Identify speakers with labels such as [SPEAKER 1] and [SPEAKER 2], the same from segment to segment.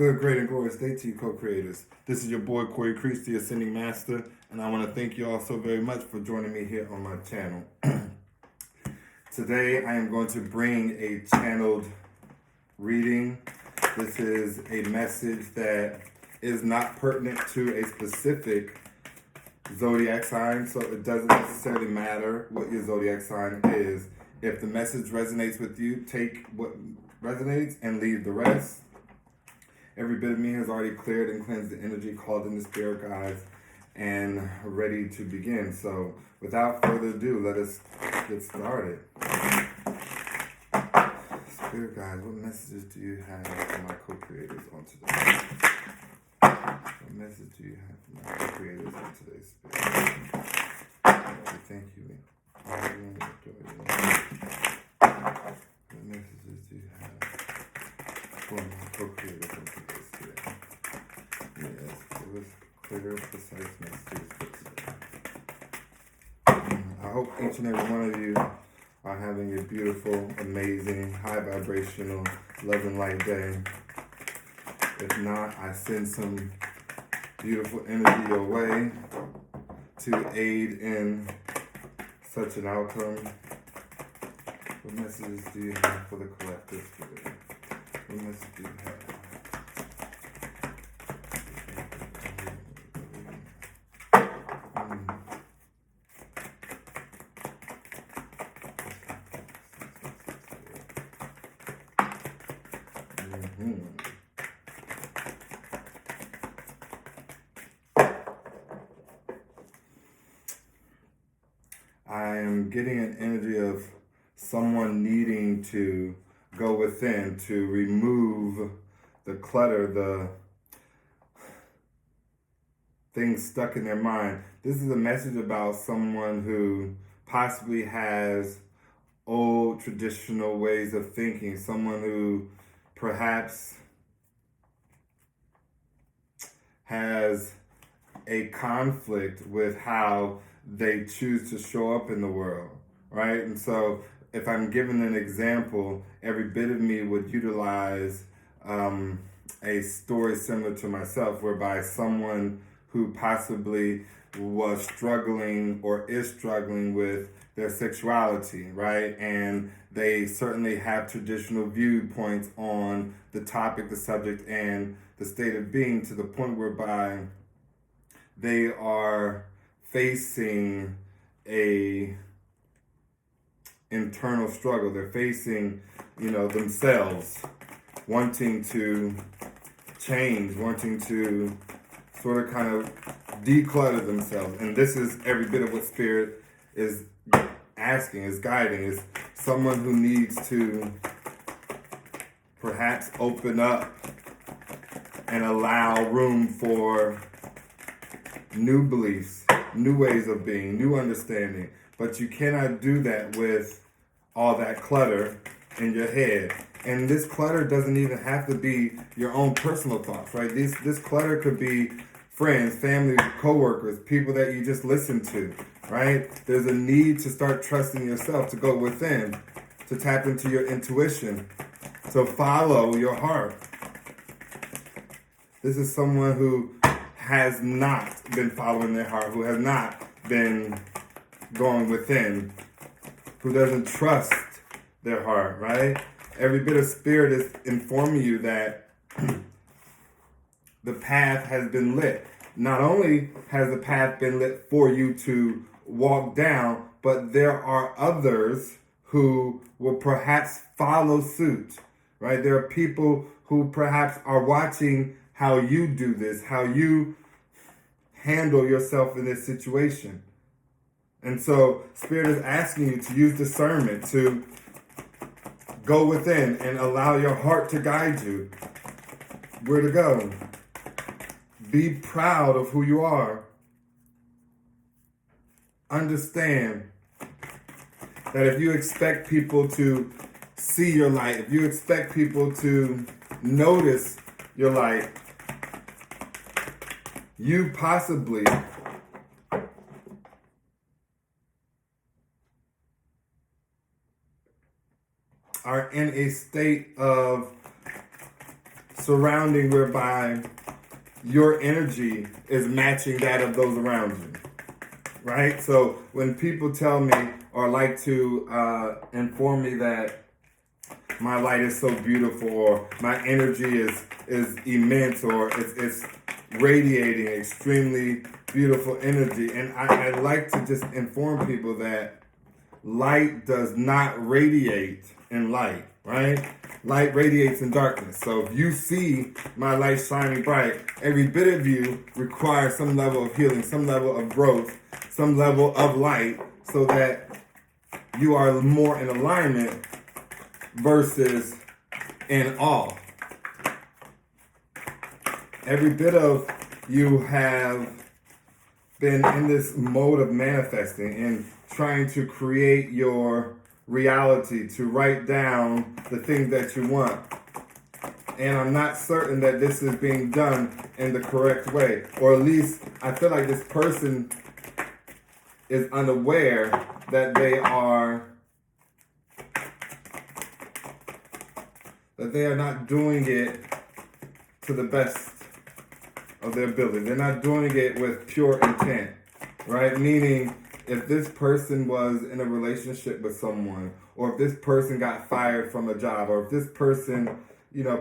[SPEAKER 1] Good, great, and glorious day to you, co-creators. This is your boy, Corey Creech, the Ascending Master, and I want to thank you all so very much for joining me here on my channel. Today, I am going to bring a channeled reading. This is a message that is not pertinent to a specific zodiac sign, so it doesn't necessarily matter what your zodiac sign is. If the message resonates with you, take what resonates and leave the rest. Every bit of me has already cleared and cleansed the energy, called in the spirit guides, and ready to begin. So without further ado, let us get started. Spirit guides, what messages do you have for my co-creators on today? What message do you have for my co-creators on today's spirit? Thank you. What messages do you have for my co-creators on today's spirit? Yes, it was clear, precise messages for today. I hope each and every one of you are having a beautiful, amazing, high vibrational, love and light day. If not, I send some beautiful energy your way to aid in such an outcome. What messages do you have for the collective today? What message do you have? I am getting an energy of someone needing to go within to remove the clutter, the things stuck in their mind. This is a message about someone who possibly has old traditional ways of thinking, someone who perhaps has a conflict with how they choose to show up in the world, right? And so if I'm given an example, every bit of me would utilize a story similar to myself, whereby someone who possibly was struggling or is struggling with their sexuality, right? And they certainly have traditional viewpoints on the topic, the subject, and the state of being, to the point whereby they are facing a internal struggle. They're facing, themselves, wanting to change, wanting to sort of kind of declutter themselves. And this is every bit of what Spirit is asking, is guiding, is someone who needs to perhaps open up and allow room for new beliefs, new ways of being, new understanding. But you cannot do that with all that clutter in your head. And this clutter doesn't even have to be your own personal thoughts, right? This clutter could be friends, family, coworkers, people that you just listen to, right? There's a need to start trusting yourself, to go within, to tap into your intuition, to follow your heart. This is someone who has not been following their heart, who has not been going within, who doesn't trust their heart, right? Every bit of Spirit is informing you that the path has been lit. Not only has the path been lit for you to walk down, but there are others who will perhaps follow suit, right? There are people who perhaps are watching how you do this, how you handle yourself in this situation. And so Spirit is asking you to use discernment, to go within and allow your heart to guide you where to go. Be proud of who you are. Understand that if you expect people to see your light, if you expect people to notice your light, you possibly are in a state of surrounding whereby your energy is matching that of those around you, right? So when people tell me or like to inform me that my light is so beautiful, or my energy is immense, or it's radiating extremely beautiful energy, and I like to just inform people that light does not radiate in light, right? Light radiates in darkness. So if you see my light shining bright, every bit of you requires some level of healing, some level of growth, some level of light, so that you are more in alignment versus in awe. Every bit of you have been in this mode of manifesting and trying to create your reality, to write down the things that you want. And I'm not certain that this is being done in the correct way. Or at least I feel like this person is unaware that they are not doing it to the best of their ability. They're not doing it with pure intent, right? Meaning, if this person was in a relationship with someone, or if this person got fired from a job, or if this person,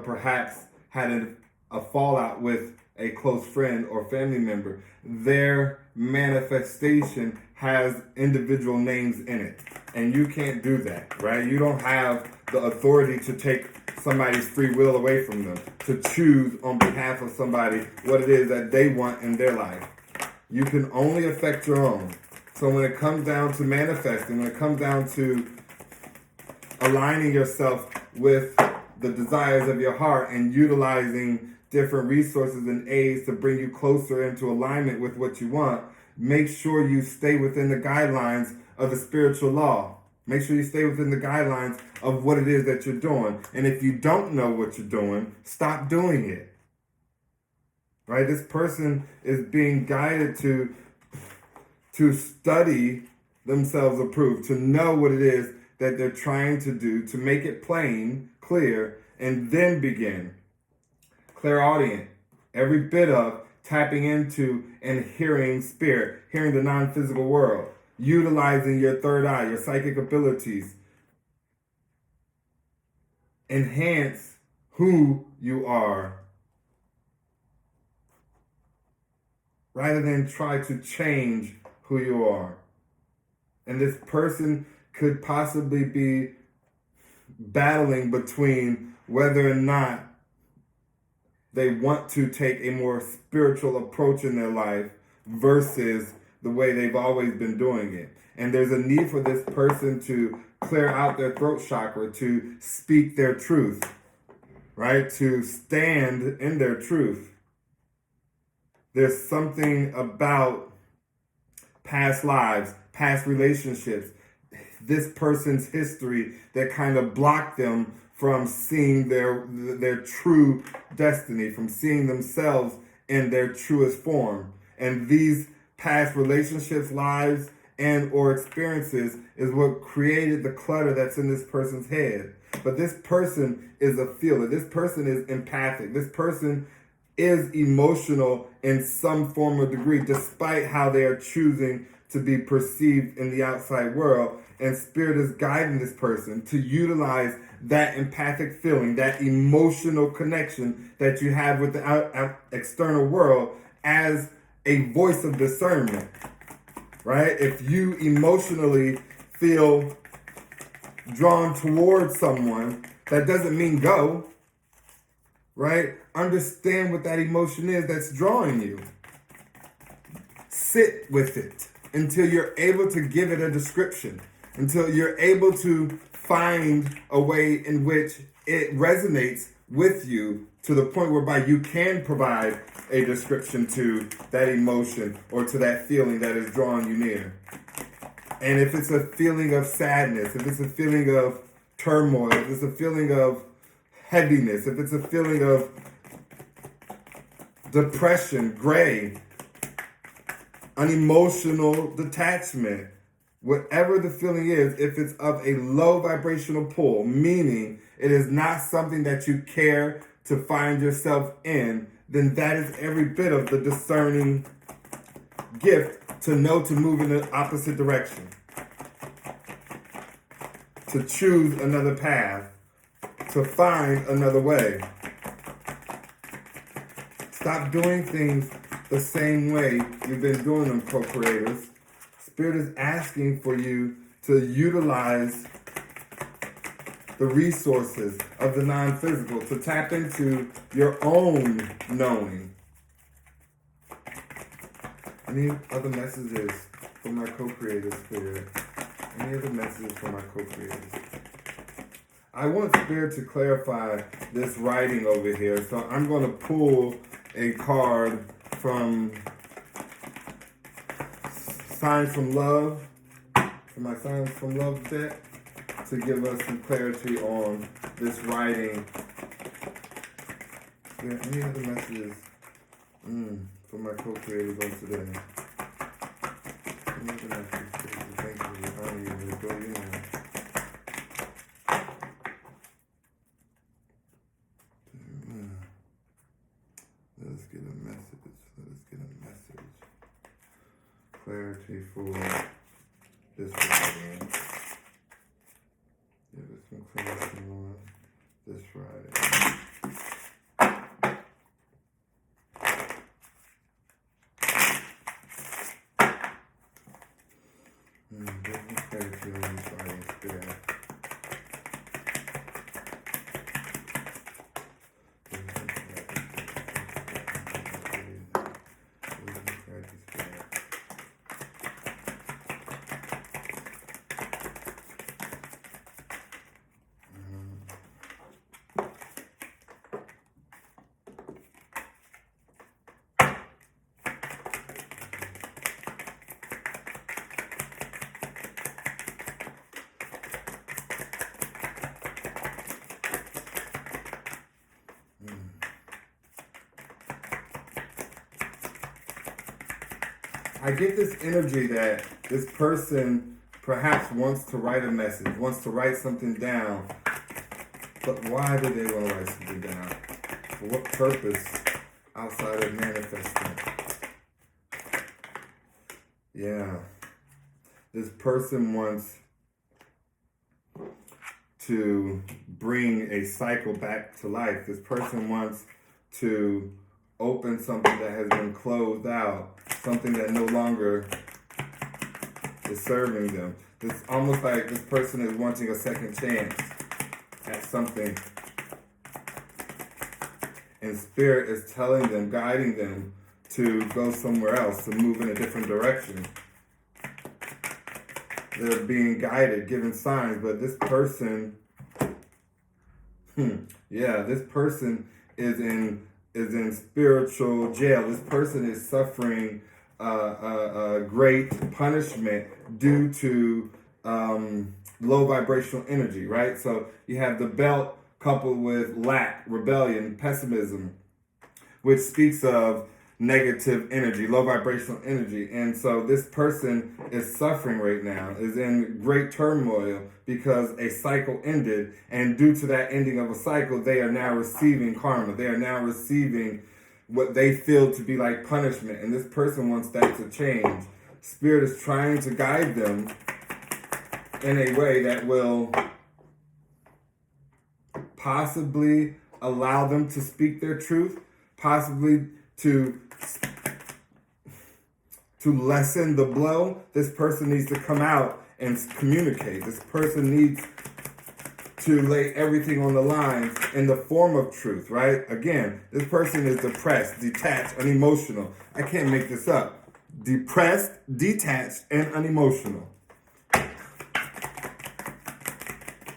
[SPEAKER 1] perhaps had a fallout with a close friend or family member, their manifestation has individual names in it. And you can't do that, right? You don't have the authority to take somebody's free will away from them, to choose on behalf of somebody what it is that they want in their life. You can only affect your own. So when it comes down to manifesting, when it comes down to aligning yourself with the desires of your heart and utilizing different resources and aids to bring you closer into alignment with what you want, make sure you stay within the guidelines of the spiritual law. Make sure you stay within the guidelines of what it is that you're doing. And if you don't know what you're doing, stop doing it. Right? This person is being guided to study themselves approved, to know what it is that they're trying to do, to make it plain, clear, and then begin. Clairaudient, every bit of tapping into and hearing spirit, hearing the non-physical world, utilizing your third eye, your psychic abilities. Enhance who you are, rather than try to change who you are. And this person could possibly be battling between whether or not they want to take a more spiritual approach in their life versus the way they've always been doing it. And there's a need for this person to clear out their throat chakra, to speak their truth, right? To stand in their truth. There's something about past lives, past relationships, this person's history that kind of blocked them from seeing their true destiny, from seeing themselves in their truest form. And these past relationships, lives, and or experiences is what created the clutter that's in this person's head. But this person is a feeler. This person is empathic. This person is emotional in some form or degree, despite how they are choosing to be perceived in the outside world. And Spirit is guiding this person to utilize that empathic feeling, that emotional connection that you have with the external world as a voice of discernment, right? If you emotionally feel drawn towards someone, that doesn't mean go, right? Understand what that emotion is that's drawing you. Sit with it until you're able to give it a description, until you're able to find a way in which it resonates with you to the point whereby you can provide a description to that emotion or to that feeling that is drawing you near. And if it's a feeling of sadness, if it's a feeling of turmoil, if it's a feeling of heaviness, if it's a feeling of depression, gray, unemotional detachment, whatever the feeling is, if it's of a low vibrational pull, meaning it is not something that you care to find yourself in, then that is every bit of the discerning gift to know to move in the opposite direction, to choose another path, to find another way. Stop doing things the same way you've been doing them, co-creators. Spirit is asking for you to utilize the resources of the non-physical, to tap into your own knowing. Any other messages for my co-creator, Spirit? Any other messages for my co-creators? I want Spirit to clarify this writing over here, so I'm going to pull a card from Signs from Love, from my Signs from Love deck, to give us some clarity on this writing. Yeah, any other messages for my co-creators on today? Any other messages? Thank you. I don't even go in. Let's get a message. Clarity for this writing. Give us some clarity on this writing. Give me clarity on this writing, Spirit. I get this energy that this person perhaps wants to write a message, wants to write something down. But why do they want to write something down? For what purpose outside of manifesting? Yeah. This person wants to bring a cycle back to life. This person wants to open something that has been closed out, something that no longer is serving them. It's almost like this person is wanting a second chance at something. And Spirit is telling them, guiding them to go somewhere else, to move in a different direction. They're being guided, given signs, but this person, this person is in spiritual jail. This person is suffering a great punishment due to low vibrational energy, right? So you have the belt coupled with lack, rebellion, pessimism, which speaks of negative energy, low vibrational energy. And so this person is suffering right now, is in great turmoil because a cycle ended. And due to that ending of a cycle, they are now receiving karma. They are now receiving what they feel to be like punishment. And this person wants that to change. Spirit is trying to guide them in a way that will possibly allow them to speak their truth, possibly to lessen the blow. This person needs to come out and communicate. This person needs to lay everything on the line in the form of truth, right? Again, this person is depressed, detached, unemotional. I can't make this up. Depressed, detached, and unemotional.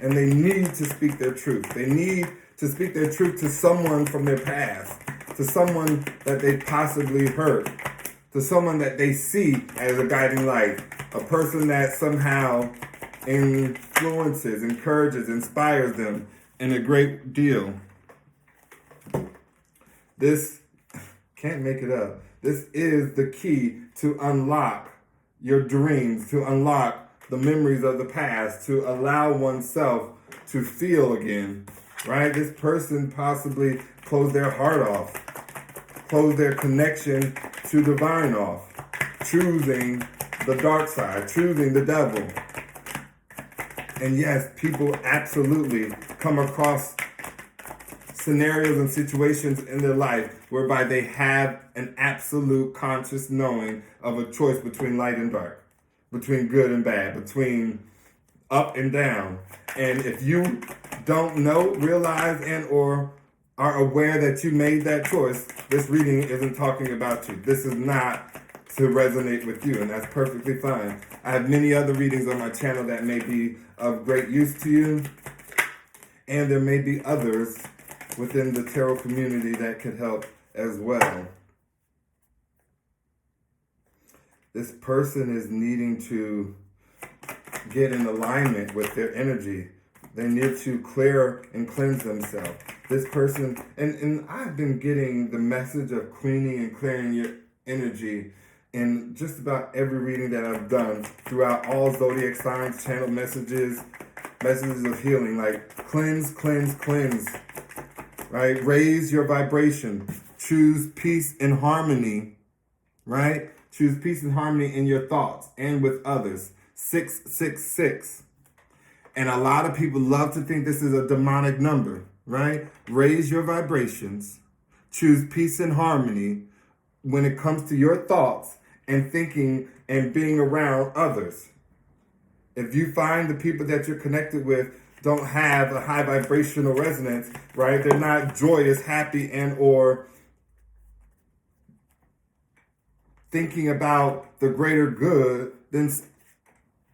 [SPEAKER 1] And they need to speak their truth. They need to speak their truth to someone from their past, to someone that they possibly hurt, to someone that they see as a guiding light, a person that somehow influences, encourages, inspires them in a great deal. This, can't make it up, this is the key to unlock your dreams, to unlock the memories of the past, to allow oneself to feel again, right? This person possibly closed their heart off, closed their connection to divine off, choosing the dark side, choosing the devil. And yes, people absolutely come across scenarios and situations in their life whereby they have an absolute conscious knowing of a choice between light and dark, between good and bad, between up and down. And if you don't know, realize, and or are aware that you made that choice, this reading isn't talking about you. This is not to resonate with you, and that's perfectly fine. I have many other readings on my channel that may be of great use to you, and there may be others within the tarot community that could help as well. This person is needing to get in alignment with their energy. They need to clear and cleanse themselves. This person, and I've been getting the message of cleaning and clearing your energy in just about every reading that I've done throughout all zodiac signs, channel messages of healing, like cleanse, cleanse, cleanse, right? Raise your vibration. Choose peace and harmony, right? Choose peace and harmony in your thoughts and with others. 666. And a lot of people love to think this is a demonic number, right? Raise your vibrations. Choose peace and harmony when it comes to your thoughts and thinking and being around others. If you find the people that you're connected with don't have a high vibrational resonance, right? They're not joyous, happy, and or thinking about the greater good, then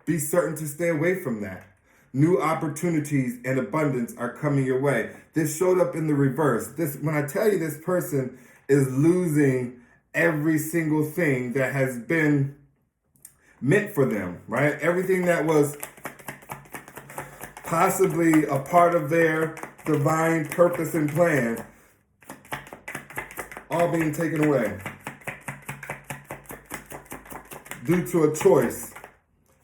[SPEAKER 1] be certain to stay away from that. New opportunities and abundance are coming your way. This showed up in the reverse. When I tell you this person is losing every single thing that has been meant for them, right? Everything that was possibly a part of their divine purpose and plan, all being taken away due to a choice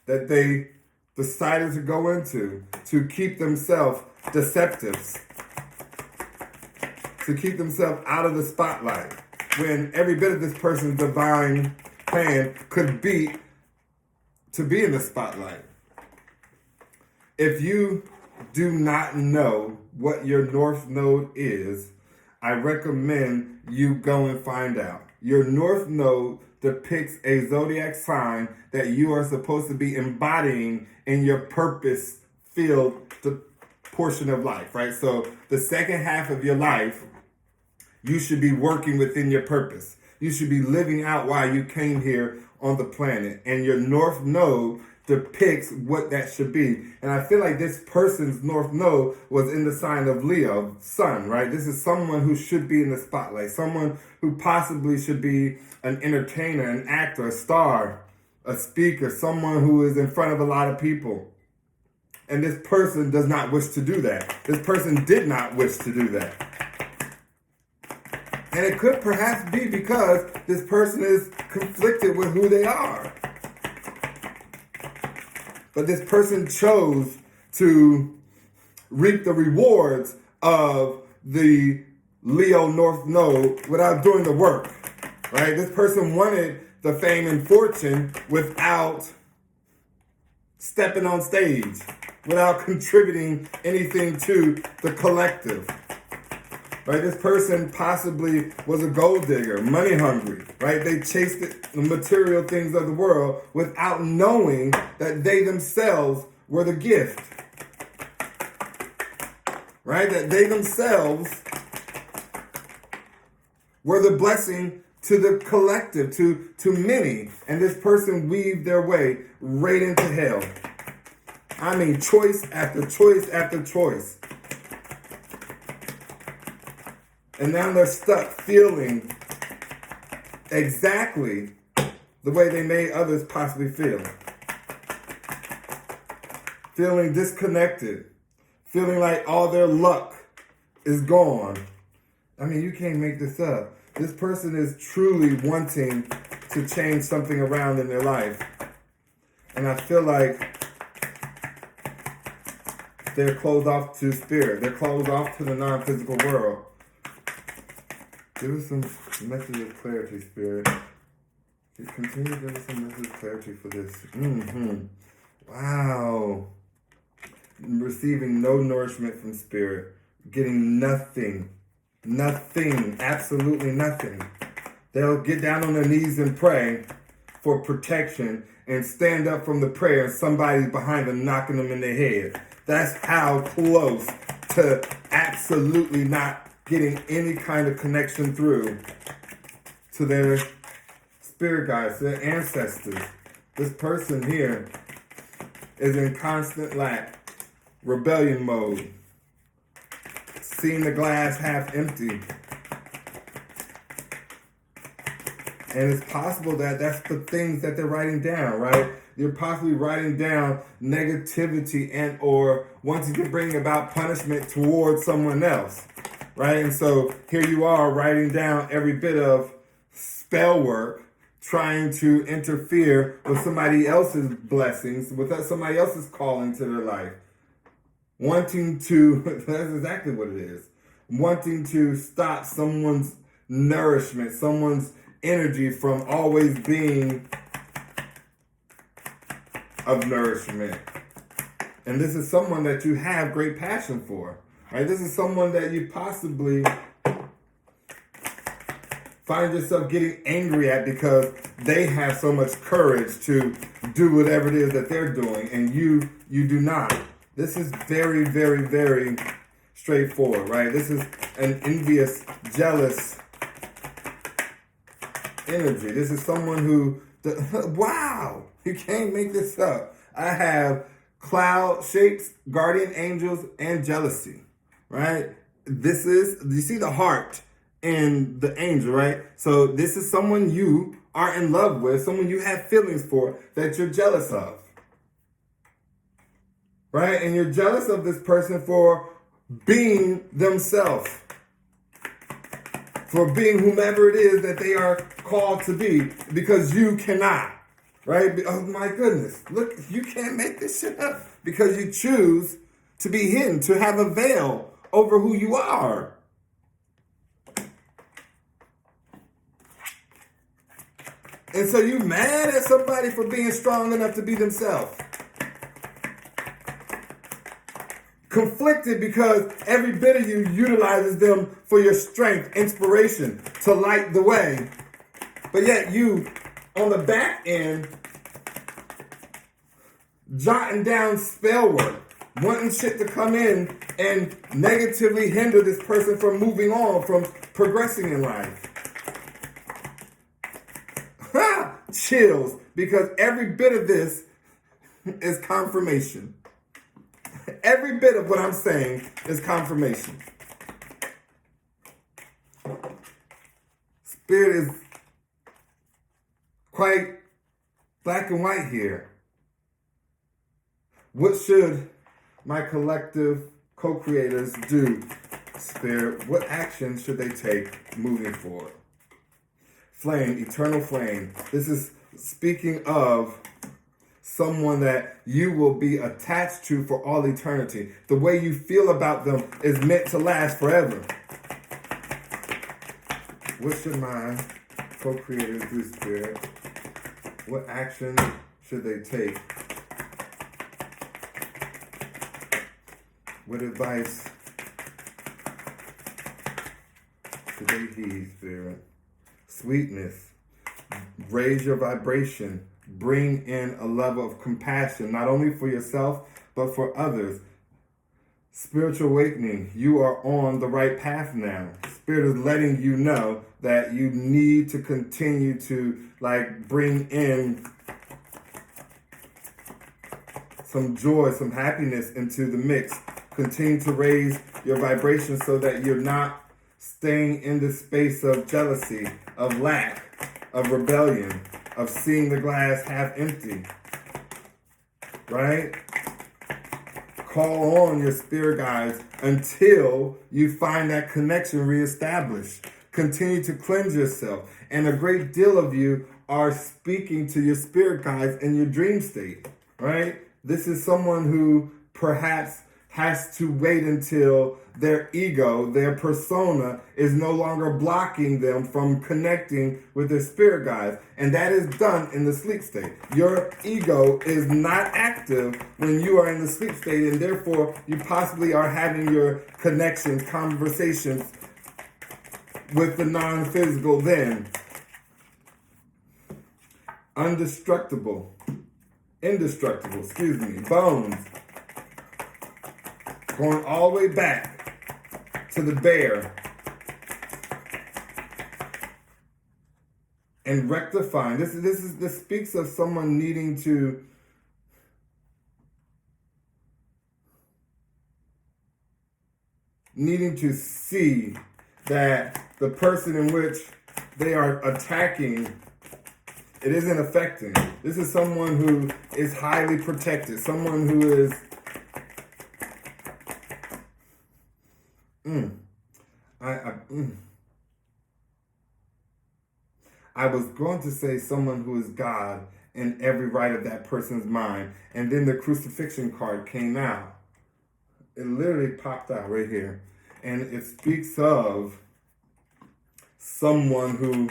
[SPEAKER 1] that they decided to go into to keep themselves deceptive, to keep themselves out of the spotlight, when every bit of this person's divine plan could be to be in the spotlight. If you do not know what your North Node is, I recommend you go and find out. Your North Node depicts a zodiac sign that you are supposed to be embodying in your purpose-filled portion of life, right? So the second half of your life, you should be working within your purpose. You should be living out why you came here on the planet. And your North Node depicts what that should be. And I feel like this person's North Node was in the sign of Leo, Sun, right? This is someone who should be in the spotlight, someone who possibly should be an entertainer, an actor, a star, a speaker, someone who is in front of a lot of people. And this person does not wish to do that. This person did not wish to do that. And it could perhaps be because this person is conflicted with who they are. But this person chose to reap the rewards of the Leo North Node without doing the work, right? This person wanted the fame and fortune without stepping on stage, without contributing anything to the collective. Right, this person possibly was a gold digger, money hungry, right? They chased the material things of the world without knowing that they themselves were the gift. Right? That they themselves were the blessing to the collective, to many. And this person weaved their way right into hell. I mean, choice after choice after choice. And now they're stuck feeling exactly the way they made others possibly feel. Feeling disconnected. Feeling like all their luck is gone. I mean, you can't make this up. This person is truly wanting to change something around in their life. And I feel like they're closed off to spirit. They're closed off to the non-physical world. Give us some message of clarity, Spirit. Continue to give us some message of clarity for this. Wow. Receiving no nourishment from Spirit. Getting nothing. Nothing. Absolutely nothing. They'll get down on their knees and pray for protection and stand up from the prayer and somebody's behind them knocking them in their head. That's how close to absolutely not getting any kind of connection through to their spirit guides, their ancestors. This person here is in constant lack, rebellion mode, seeing the glass half empty. And it's possible that that's the things that they're writing down, right? You're possibly writing down negativity and or wanting to bring about punishment towards someone else, right? And so here you are writing down every bit of spell work, trying to interfere with somebody else's blessings, with somebody else's calling to their life. Wanting to, that's exactly what it is. Wanting to stop someone's nourishment, someone's energy from always being of nourishment. And this is someone that you have great passion for, right? This is someone that you possibly find yourself getting angry at because they have so much courage to do whatever it is that they're doing and you do not. This is very, very, very straightforward, right? This is an envious, jealous energy. This is someone who, wow, you can't make this up. I have cloud shapes, guardian angels, and jealousy, right? This is, you see the heart in the angel, right? So this is someone you are in love with, someone you have feelings for that you're jealous of, right? And you're jealous of this person for being themselves, for being whomever it is that they are called to be, because you cannot, right? Oh my goodness, look, you can't make this shit up because you choose to be hidden, to have a veil over who you are. And so you mad at somebody for being strong enough to be themselves. Conflicted because every bit of you utilizes them for your strength, inspiration, to light the way. But yet you, on the back end, jotting down spell work, wanting shit to come in and negatively hinder this person from moving on, from progressing in life. Chills, because every bit of this is confirmation. Every bit of what I'm saying is confirmation. Spirit is quite black and white here. What should my collective co-creators do, Spirit? What action should they take moving forward? Flame, eternal flame. This is speaking of someone that you will be attached to for all eternity. The way you feel about them is meant to last forever. What should my co-creators do, Spirit? What action should they take? What advice should they heed, Spirit? Sweetness. Raise your vibration. Bring in a level of compassion, not only for yourself, but for others. Spiritual awakening. You are on the right path now. Spirit is letting you know that you need to continue to bring in some joy, some happiness into the mix. Continue to raise your vibration so that you're not staying in the space of jealousy, of lack, of rebellion, of seeing the glass half empty, right? Call on your spirit guides until you find that connection reestablished. Continue to cleanse yourself. And a great deal of you are speaking to your spirit guides in your dream state, right? This is someone who perhaps has to wait until their ego, their persona, is no longer blocking them from connecting with their spirit guides. And that is done in the sleep state. Your ego is not active when you are in the sleep state, and therefore you possibly are having your connections, conversations with the non-physical then. Indestructible, bones. Going all the way back to the bear and rectifying. This speaks of someone needing to see that the person in which they are attacking, it isn't affecting. This is someone who is highly protected, someone who is I was going to say someone who is God in every right of that person's mind. And then the crucifixion card came out. It literally popped out right here. And it speaks of someone who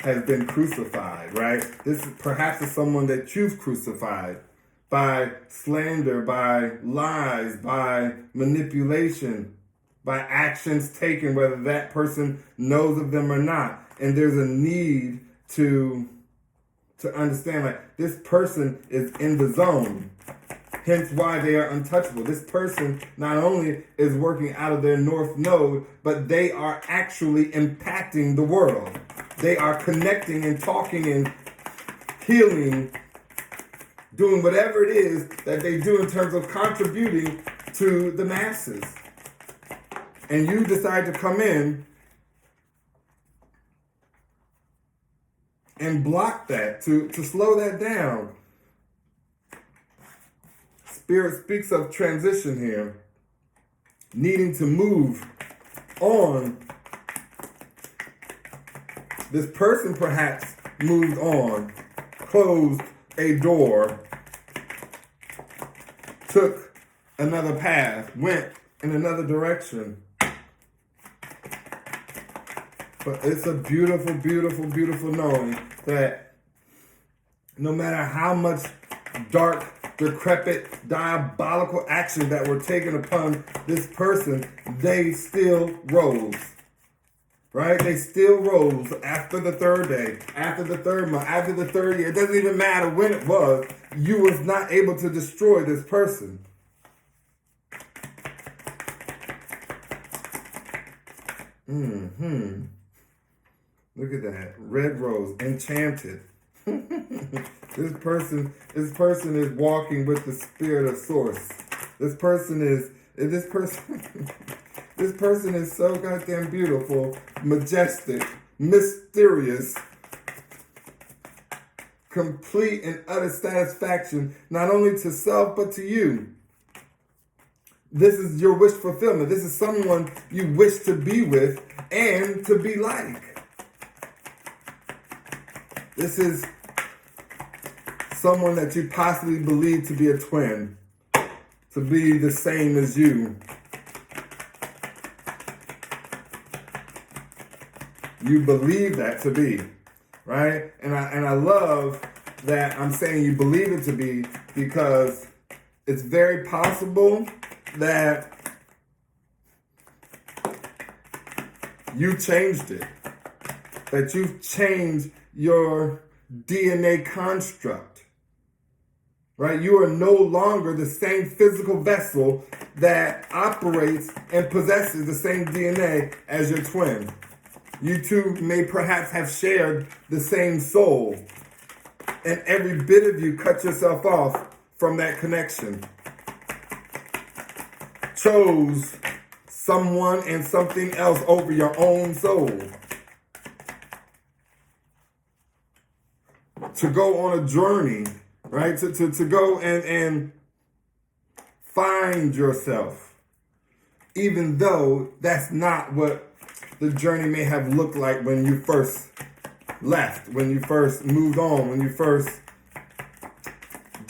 [SPEAKER 1] has been crucified, right? This is perhaps is someone that you've crucified by slander, by lies, by manipulation, by actions taken, whether that person knows of them or not. And there's a need to understand, like, this person is in the zone. Hence why they are untouchable. This person not only is working out of their north node, but they are actually impacting the world. They are connecting and talking and healing, doing whatever it is that they do in terms of contributing to the masses. And you decide to come in and block that, to slow that down. Spirit speaks of transition here, needing to move on. This person perhaps moved on, closed a door, took another path, went in another direction. But it's a beautiful, beautiful, beautiful knowing that no matter how much dark, decrepit, diabolical action that were taken upon this person, they still rose. Right? They still rose after the third day, after the third month, after the third year. It doesn't even matter when it was. You was not able to destroy this person. Look at that. Red rose, enchanted. This person is walking with the spirit of source. This person is so goddamn beautiful, majestic, mysterious, complete and utter satisfaction, not only to self, but to you. This is your wish fulfillment. This is someone you wish to be with and to be like. This is someone that you possibly believe to be a twin, to be the same as you. You believe that to be, right? And I love that I'm saying you believe it to be, because it's very possible that you changed it, that you've changed your DNA construct, right? You are no longer the same physical vessel that operates and possesses the same DNA as your twin. You two may perhaps have shared the same soul, and every bit of you cut yourself off from that connection. Chose someone and something else over your own soul. To go on a journey, right? To go and find yourself, even though that's not what the journey may have looked like when you first left, when you first moved on, when you first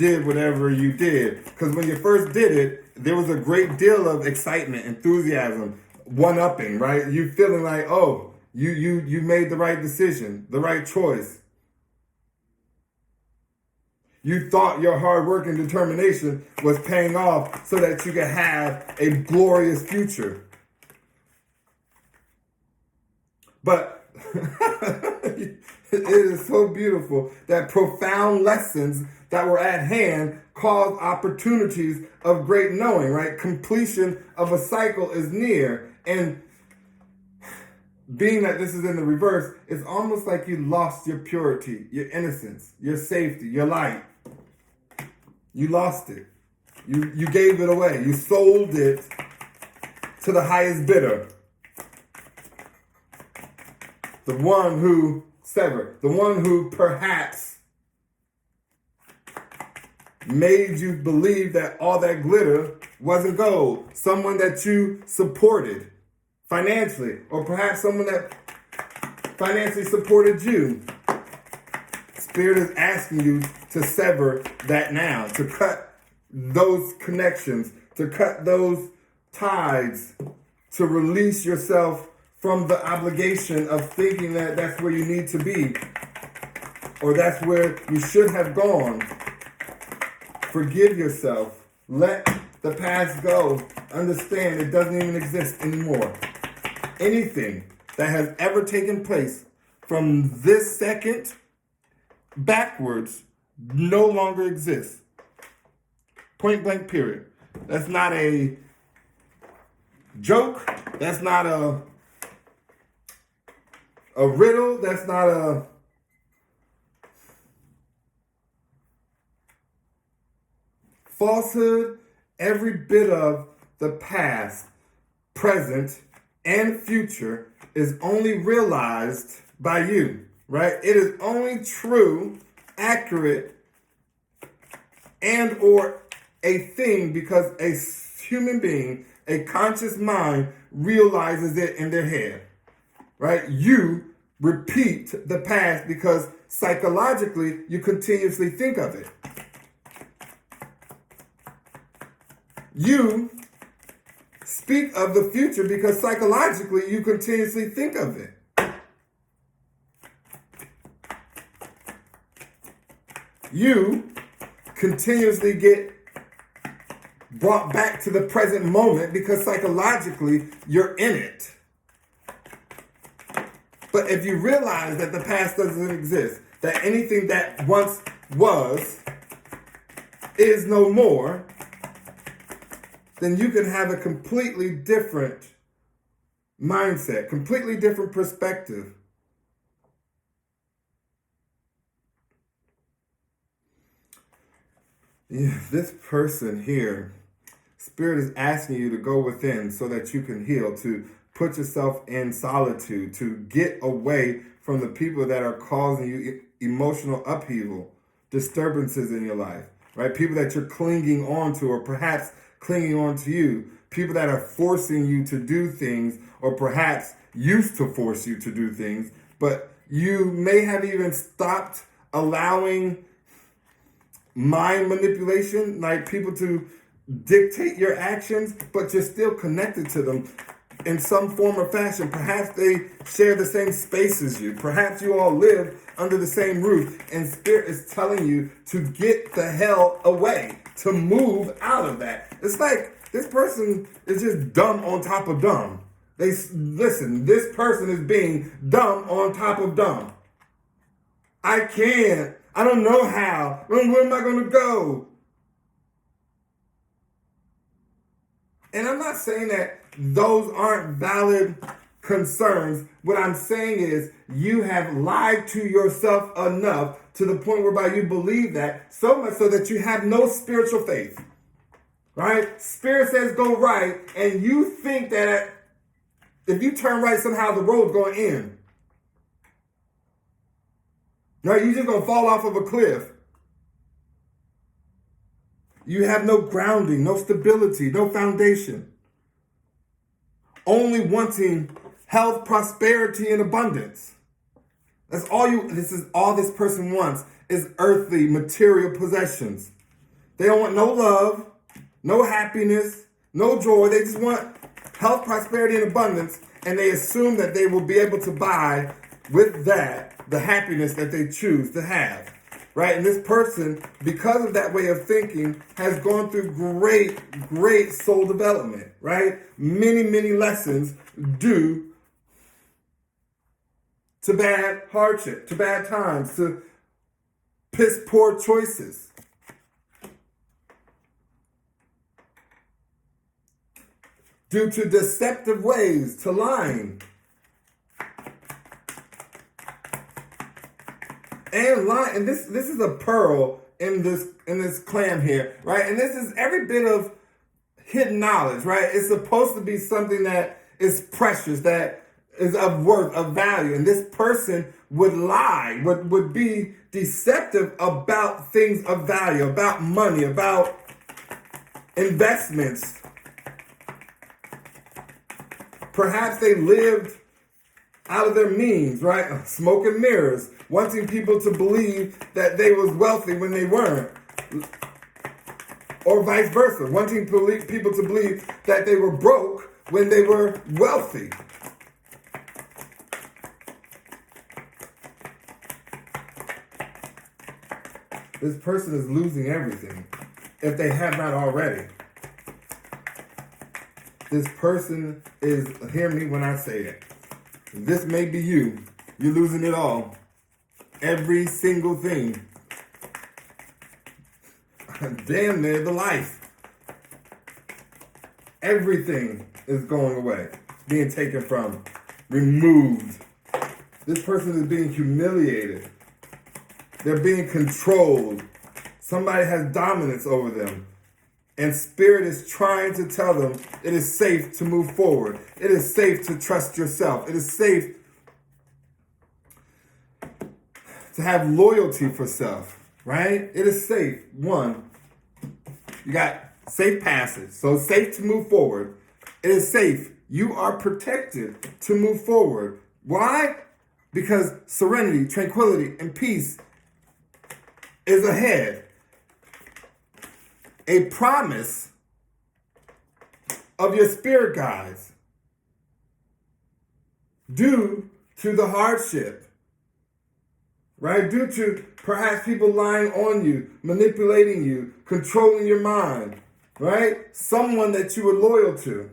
[SPEAKER 1] did whatever you did. Because when you first did it, there was a great deal of excitement, enthusiasm, one-upping, right? You feeling like, oh, you made the right decision, the right choice. You thought your hard work and determination was paying off so that you could have a glorious future. But it is so beautiful that profound lessons that were at hand cause opportunities of great knowing, right? Completion of a cycle is near. And being that this is in the reverse, it's almost like you lost your purity, your innocence, your safety, your light. You lost it. You gave it away. You sold it to the highest bidder. The one who severed. The one who perhaps made you believe that all that glitter wasn't gold. Someone that you supported financially. Or perhaps someone that financially supported you. Spirit is asking you to sever that now, to cut those connections, to cut those ties, to release yourself from the obligation of thinking that that's where you need to be, or that's where you should have gone. Forgive yourself. Let the past go. Understand it doesn't even exist anymore. Anything that has ever taken place from this second backwards no longer exists. Point blank, period. That's not a joke. That's not a riddle. That's not a falsehood. Every bit of the past, present, and future is only realized by you, right? It is only true, accurate, and or a thing because a human being, a conscious mind, realizes it in their head, right? You repeat the past because psychologically you continuously think of it. You speak of the future because psychologically you continuously think of it. You continuously get brought back to the present moment because psychologically you're in it. But if you realize that the past doesn't exist, that anything that once was is no more, then you can have a completely different mindset, completely different perspective. Yeah, this person here, Spirit is asking you to go within so that you can heal, to put yourself in solitude, to get away from the people that are causing you emotional upheaval, disturbances in your life, right? People that you're clinging on to, or perhaps clinging on to you, people that are forcing you to do things, or perhaps used to force you to do things, but you may have even stopped allowing mind manipulation, like people to dictate your actions, but you're still connected to them in some form or fashion. Perhaps they share the same space as you. Perhaps you all live under the same roof, and Spirit is telling you to get the hell away, to move out of that. It's like this person is just dumb on top of dumb. Listen, this person is being dumb on top of dumb. I don't know how. Where am I going to go? And I'm not saying that those aren't valid concerns. What I'm saying is you have lied to yourself enough to the point whereby you believe that, so much so that you have no spiritual faith. Right? Spirit says go right, and you think that if you turn right, somehow the road's going to end. Right? You're just going to fall off of a cliff. You have no grounding, no stability, no foundation. Only wanting health, prosperity, and abundance. This is all this person wants is earthly, material possessions. They don't want no love, no happiness, no joy. They just want health, prosperity, and abundance. And they assume that they will be able to buy with that the happiness that they choose to have. Right? And this person, because of that way of thinking, has gone through great soul development. Right? Many lessons due to bad hardship, to bad times, to piss poor choices. Due to deceptive ways, to lying. And this is a pearl in this clam here, right? And this is every bit of hidden knowledge, right? It's supposed to be something that is precious, that is of worth, of value. And this person would lie, would be deceptive about things of value, about money, about investments. Perhaps they lived out of their means, right? Smoke and mirrors, wanting people to believe that they was wealthy when they weren't. Or vice versa, wanting people to believe that they were broke when they were wealthy. This person is losing everything, if they have not already. This person is, hear me when I say it. This may be you. You're losing it all. Every single thing. Damn near the life. Everything is going away. Being taken from. Removed. This person is being humiliated. They're being controlled. Somebody has dominance over them. And Spirit is trying to tell them it is safe to move forward. It is safe to trust yourself. It is safe to have loyalty for self, right? It is safe. One, you got safe passage. So safe to move forward. It is safe. You are protected to move forward. Why? Because serenity, tranquility, and peace is ahead. A promise of your spirit guides due to the hardship, right? Due to perhaps people lying on you, manipulating you, controlling your mind, right? Someone that you were loyal to.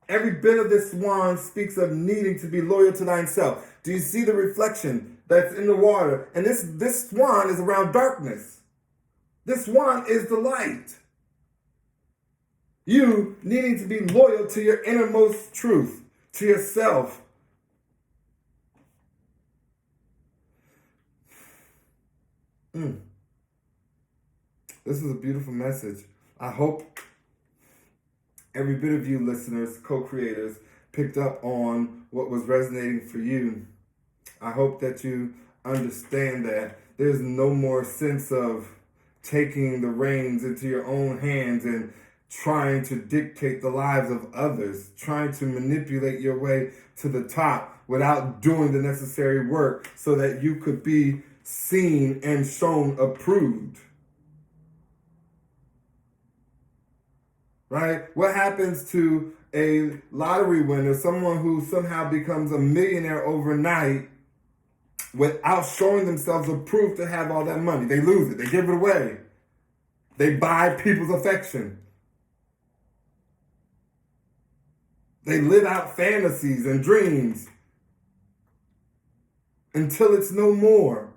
[SPEAKER 1] Every bit of this swan speaks of needing to be loyal to thyself. Do you see the reflection that's in the water? And this swan is around darkness. This one is the light. You needing to be loyal to your innermost truth, to yourself. This is a beautiful message. I hope every bit of you listeners, co-creators, picked up on what was resonating for you. I hope that you understand that there's no more sense of taking the reins into your own hands and trying to dictate the lives of others, trying to manipulate your way to the top without doing the necessary work so that you could be seen and shown approved. Right? What happens to a lottery winner, someone who somehow becomes a millionaire overnight without showing themselves approved to have all that money? They lose it. They give it away. They buy people's affection. They live out fantasies and dreams until it's no more.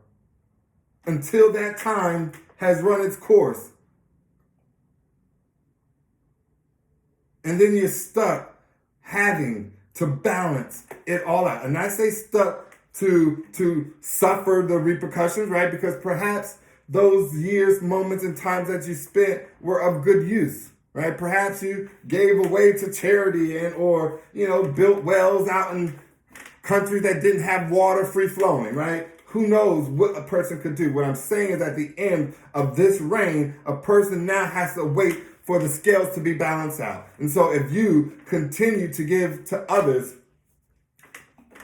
[SPEAKER 1] Until that time has run its course. And then you're stuck having to balance it all out. And I say stuck to suffer the repercussions, right? Because perhaps those years, moments, and times that you spent were of good use, right? Perhaps you gave away to charity or built wells out in countries that didn't have water free flowing, right? Who knows what a person could do? What I'm saying is at the end of this reign, a person now has to wait for the scales to be balanced out. And so if you continue to give to others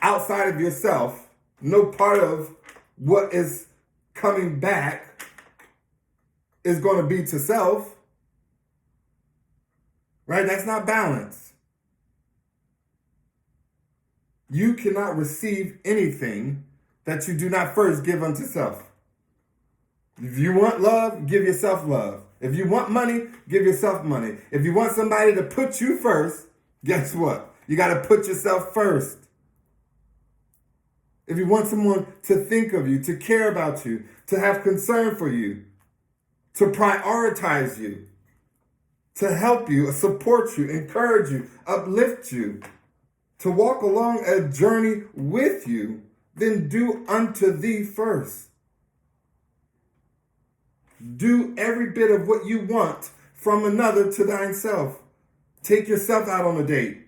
[SPEAKER 1] outside of yourself, no part of what is coming back is going to be to self. Right? That's not balance. You cannot receive anything that you do not first give unto self. If you want love, give yourself love. If you want money, give yourself money. If you want somebody to put you first, guess what? You got to put yourself first. If you want someone to think of you, to care about you, to have concern for you, to prioritize you, to help you, support you, encourage you, uplift you, to walk along a journey with you, then do unto thee first. Do every bit of what you want from another to thine self. Take yourself out on a date.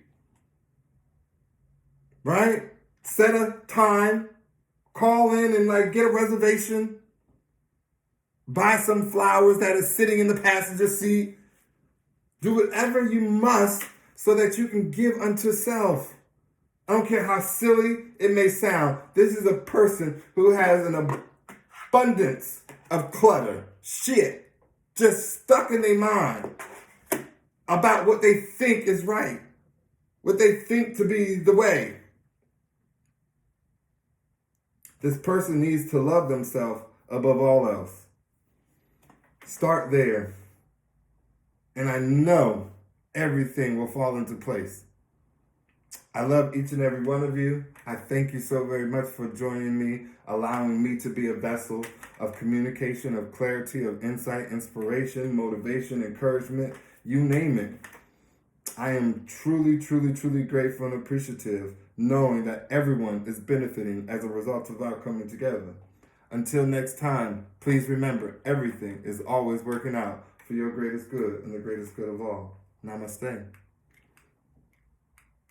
[SPEAKER 1] Right? Set a time. Call in and get a reservation. Buy some flowers that is sitting in the passenger seat. Do whatever you must so that you can give unto self. I don't care how silly it may sound. This is a person who has an abundance of clutter, shit, just stuck in their mind about what they think is right, what they think to be the way. This person needs to love themselves above all else. Start there. And I know everything will fall into place. I love each and every one of you. I thank you so very much for joining me, allowing me to be a vessel of communication, of clarity, of insight, inspiration, motivation, encouragement, you name it. I am truly, truly, truly grateful and appreciative knowing that everyone is benefiting as a result of our coming together. Until next time, please remember, everything is always working out for your greatest good and the greatest good of all. Namaste.